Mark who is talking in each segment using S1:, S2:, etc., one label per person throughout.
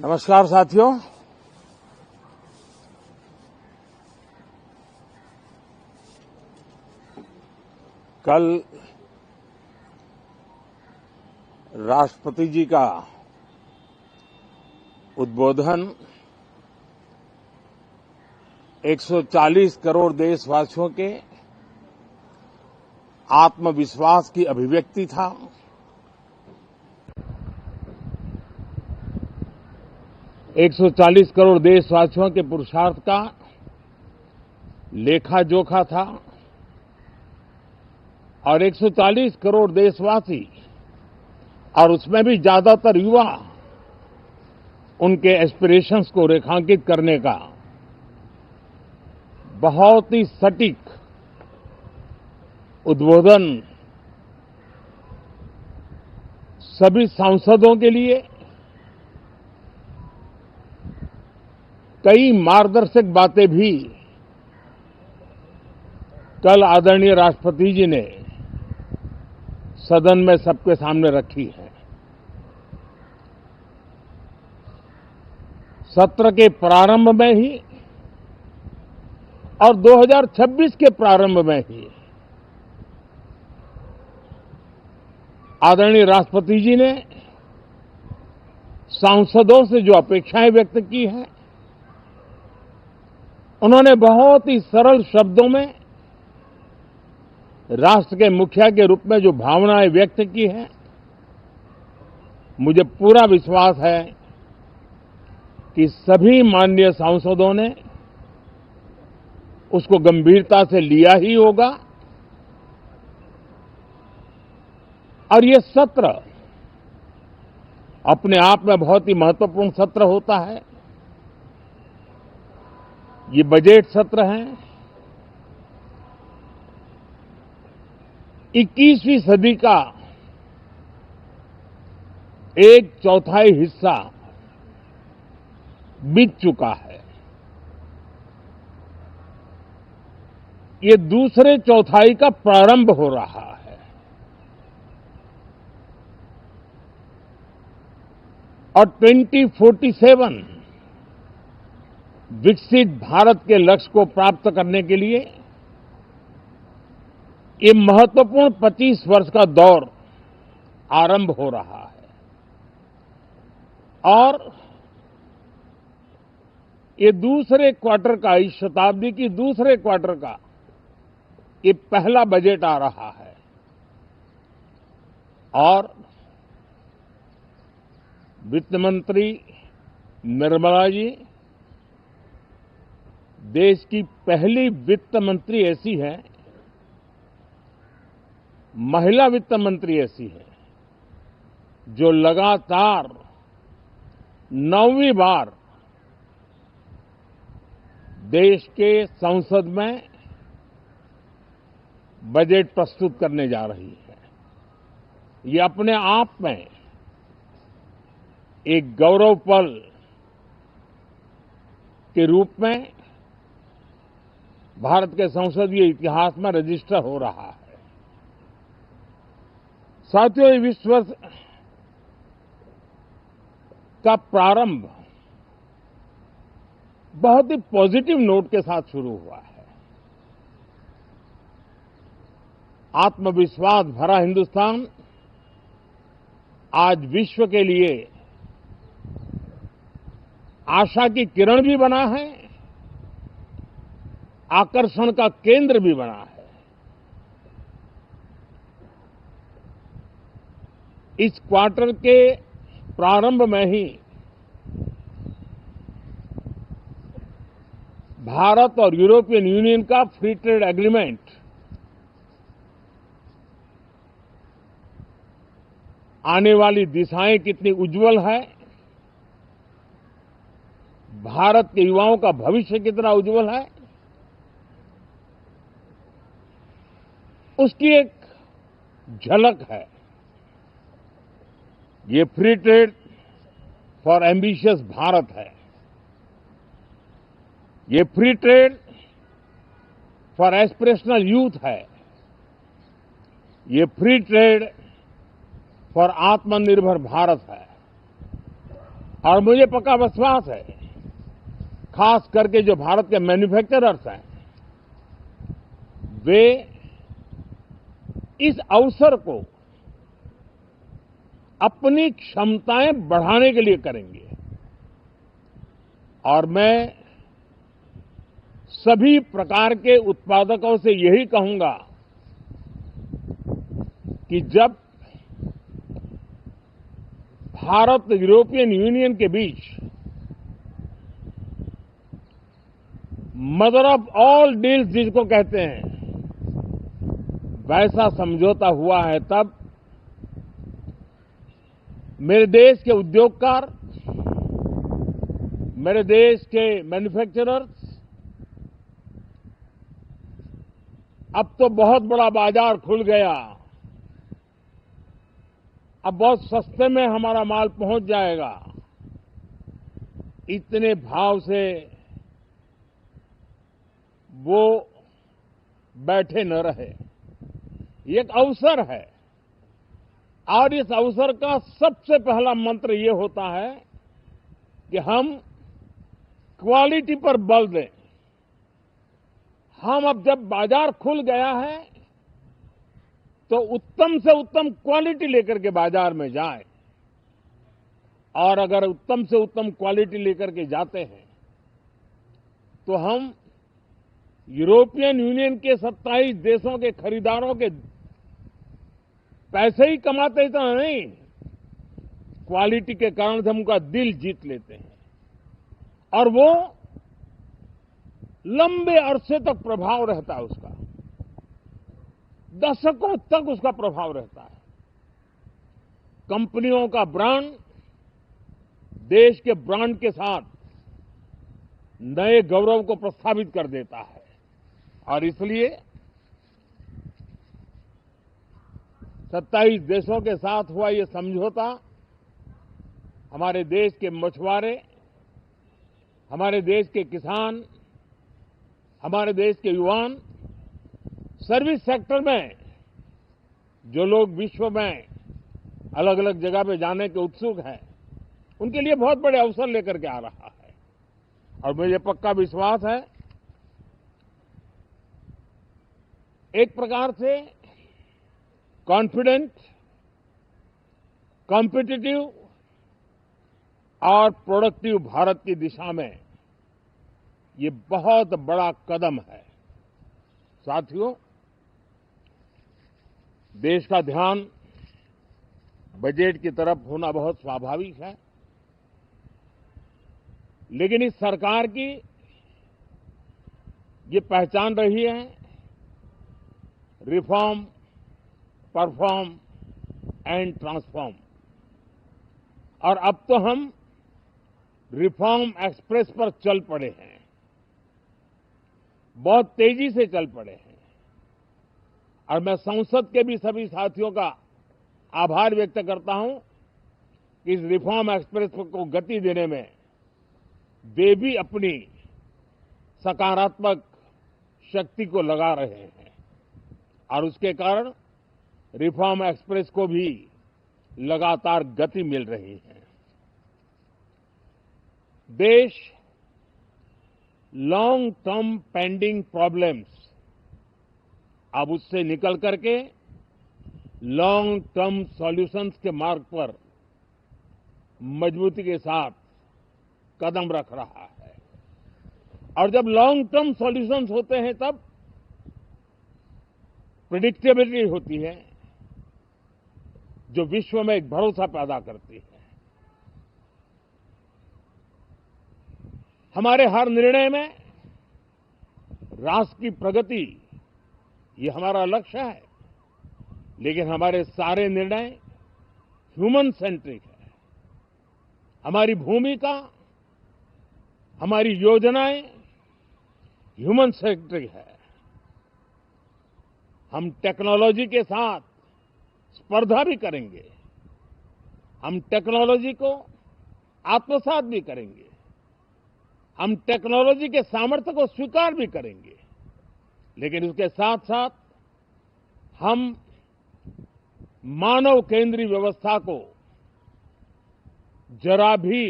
S1: नमस्कार साथियों। कल राष्ट्रपति जी का उद्बोधन 140 करोड़ देशवासियों के आत्मविश्वास की अभिव्यक्ति था। एक 140 करोड़ देशवासियों के पुरुषार्थ का लेखा जोखा था और 140 करोड़ देशवासी और उसमें भी ज्यादातर युवा उनके एस्पिरेशंस को रेखांकित करने का बहुत ही सटीक उद्बोधन सभी सांसदों के लिए कई मार्गदर्शक बातें भी कल आदरणीय राष्ट्रपति जी ने सदन में सबके सामने रखी है। सत्र के प्रारंभ में ही और 2026 के प्रारंभ में ही आदरणीय राष्ट्रपति जी ने सांसदों से जो अपेक्षाएं व्यक्त की हैं, उन्होंने बहुत ही सरल शब्दों में राष्ट्र के मुखिया के रूप में जो भावनाएं व्यक्त की हैं, मुझे पूरा विश्वास है कि सभी माननीय सांसदों ने उसको गंभीरता से लिया ही होगा और ये सत्र अपने आप में बहुत ही महत्वपूर्ण सत्र होता है। ये बजट सत्र है। 21वीं सदी का एक चौथाई हिस्सा बीत चुका है। ये दूसरे चौथाई का प्रारंभ हो रहा है और 2047 विकसित भारत के लक्ष्य को प्राप्त करने के लिए ये महत्वपूर्ण 25 वर्ष का दौर आरंभ हो रहा है और ये दूसरे क्वार्टर का, इस शताब्दी की दूसरे क्वार्टर का ये पहला बजट आ रहा है और वित्त मंत्री निर्मला जी देश की पहली वित्त मंत्री ऐसी है, महिला वित्त मंत्री ऐसी है जो लगातार 9वीं बार देश के संसद में बजट प्रस्तुत करने जा रही है। ये अपने आप में एक गौरव पल के रूप में भारत के संसदीय इतिहास में रजिस्टर हो रहा है। साथियों, ये 20 वर्ष का प्रारंभ बहुत ही पॉजिटिव नोट के साथ शुरू हुआ है। आत्मविश्वास भरा हिंदुस्तान आज विश्व के लिए आशा की किरण भी बना है, आकर्षण का केंद्र भी बना है। इस क्वार्टर के प्रारंभ में ही भारत और यूरोपियन यूनियन का फ्री ट्रेड एग्रीमेंट आने वाली दिशाएं कितनी उज्जवल है, भारत के युवाओं का भविष्य कितना उज्जवल है, उसकी एक झलक है। ये free trade for ambitious Bharat है। ये free trade for aspirational youth है। ये फ्री ट्रेड फॉर आत्मनिर्भर भारत है। और मुझे पक्का विश्वास है, खास करके जो भारत के मैन्युफैक्चरर्स हैं, वे इस अवसर को अपनी क्षमताएं बढ़ाने के लिए करेंगे। और मैं सभी प्रकार के उत्पादकों से यही कहूंगा कि जब भारत यूरोपियन यूनियन के बीच मदर ऑफ ऑल डील्स जिसको कहते हैं, वैसा समझौता हुआ है, तब मेरे देश के उद्योगकार, मेरे देश के मैन्युफैक्चरर्स अब तो बहुत बड़ा बाजार खुल गया, अब बहुत सस्ते में हमारा माल पहुंच जाएगा, इतने भाव से वो बैठे न रहे। ये एक अवसर है और इस अवसर का सबसे पहला मंत्र ये होता है कि हम क्वालिटी पर बल दें। हम अब जब बाजार खुल गया है तो उत्तम से उत्तम क्वालिटी लेकर के बाजार में जाएं, और अगर उत्तम से उत्तम क्वालिटी लेकर के जाते हैं तो हम यूरोपियन यूनियन के 27 देशों के खरीदारों के पैसे ही कमाते इतना नहीं, क्वालिटी के कारण से हम उनका दिल जीत लेते हैं और वो लंबे अरसे तक प्रभाव रहता है उसका, दशकों तक उसका प्रभाव रहता है। कंपनियों का ब्रांड देश के ब्रांड के साथ नए गौरव को प्रस्थापित कर देता है और इसलिए 27 देशों के साथ हुआ ये समझौता हमारे देश के मछुआरे, हमारे देश के किसान, हमारे देश के युवान, सर्विस सेक्टर में जो लोग विश्व में अलग अलग जगह पे जाने के उत्सुक हैं, उनके लिए बहुत बड़े अवसर लेकर के आ रहा है। और मुझे पक्का विश्वास है, एक प्रकार से कॉन्फिडेंट, कॉम्पिटिटिव और प्रोडक्टिव भारत की दिशा में ये बहुत बड़ा कदम है। साथियों, देश का ध्यान बजट की तरफ होना बहुत स्वाभाविक है, लेकिन इस सरकार की ये पहचान रही है रिफॉर्म, परफॉर्म एंड ट्रांसफॉर्म। और अब तो हम रिफॉर्म एक्सप्रेस पर चल पड़े हैं, बहुत तेजी से चल पड़े हैं। और मैं संसद के भी सभी साथियों का आभार व्यक्त करता हूं कि इस रिफॉर्म एक्सप्रेस को गति देने में वे भी अपनी सकारात्मक शक्ति को लगा रहे हैं और उसके कारण रिफॉर्म एक्सप्रेस को भी लगातार गति मिल रही है। देश लॉन्ग टर्म पेंडिंग प्रॉब्लम्स अब उससे निकल करके लॉन्ग टर्म सॉल्यूशंस के मार्ग पर मजबूती के साथ कदम रख रहा है। और जब लॉन्ग टर्म सॉल्यूशंस होते हैं तब प्रेडिक्टेबिलिटी होती है, जो विश्व में एक भरोसा पैदा करती है। हमारे हर निर्णय में राष्ट्र की प्रगति ये हमारा लक्ष्य है, लेकिन हमारे सारे निर्णय ह्यूमन सेंट्रिक है। हमारी भूमिका, हमारी योजनाएं ह्यूमन सेंट्रिक है। हम टेक्नोलॉजी के साथ स्पर्धा भी करेंगे, हम टेक्नोलॉजी को आत्मसात भी करेंगे, हम टेक्नोलॉजी के सामर्थ्य को स्वीकार भी करेंगे, लेकिन उसके साथ साथ हम मानव केंद्रीय व्यवस्था को जरा भी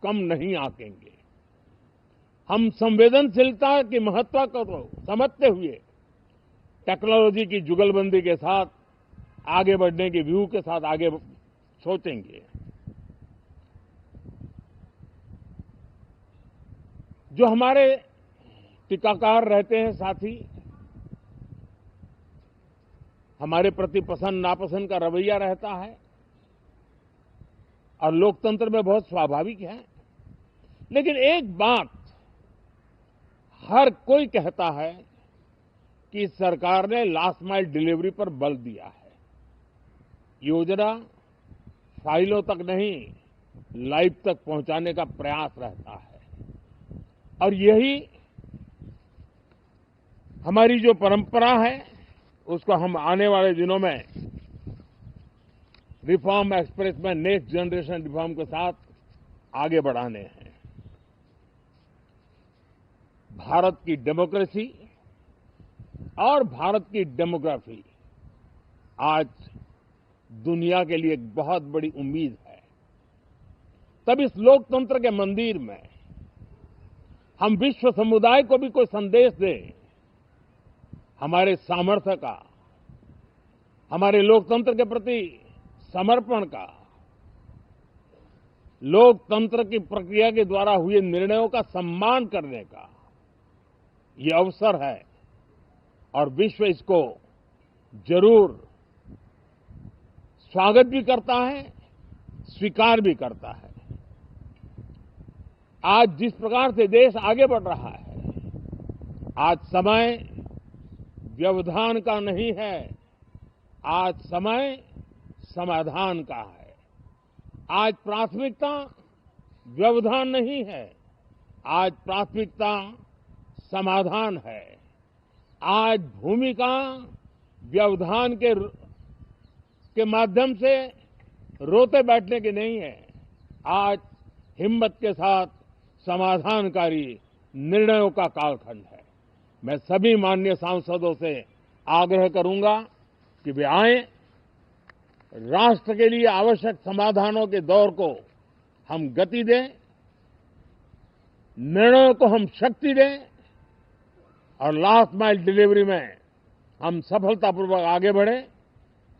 S1: कम नहीं आंकेंगे। हम संवेदनशीलता की महत्व को समझते हुए टेक्नोलॉजी की जुगलबंदी के साथ आगे बढ़ने के व्यू के साथ आगे सोचेंगे। जो हमारे टीकाकार रहते हैं साथी, हमारे प्रति पसंद नापसंद का रवैया रहता है और लोकतंत्र में बहुत स्वाभाविक है। लेकिन एक बात हर कोई कहता है कि सरकार ने लास्ट माइल डिलीवरी पर बल दिया है। योजना फाइलों तक नहीं, लाइव तक पहुंचाने का प्रयास रहता है और यही हमारी जो परंपरा है उसको हम आने वाले दिनों में रिफॉर्म एक्सप्रेस में नेक्स्ट जनरेशन रिफॉर्म के साथ आगे बढ़ाने हैं। भारत की डेमोक्रेसी और भारत की डेमोग्राफी आज दुनिया के लिए एक बहुत बड़ी उम्मीद है। तब इस लोकतंत्र के मंदिर में हम विश्व समुदाय को भी कोई संदेश दें, हमारे सामर्थ्य का, हमारे लोकतंत्र के प्रति समर्पण का, लोकतंत्र की प्रक्रिया के द्वारा हुए निर्णयों का सम्मान करने का ये अवसर है और विश्व इसको जरूर स्वागत भी करता है, स्वीकार भी करता है। आज जिस प्रकार से देश आगे बढ़ रहा है, आज समय व्यवधान का नहीं है, आज समय समाधान का है। आज प्राथमिकता व्यवधान नहीं है, आज प्राथमिकता समाधान है। आज भूमिका व्यवधान के माध्यम से रोते बैठने की नहीं है, आज हिम्मत के साथ समाधानकारी निर्णयों का कालखंड है। मैं सभी माननीय सांसदों से आग्रह करूंगा कि वे आएं, राष्ट्र के लिए आवश्यक समाधानों के दौर को हम गति दें, निर्णयों को हम शक्ति दें और लास्ट माइल डिलीवरी में हम सफलतापूर्वक आगे बढ़ें।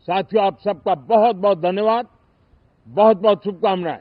S1: साथियों, आप सबका बहुत बहुत धन्यवाद, बहुत बहुत शुभकामनाएं।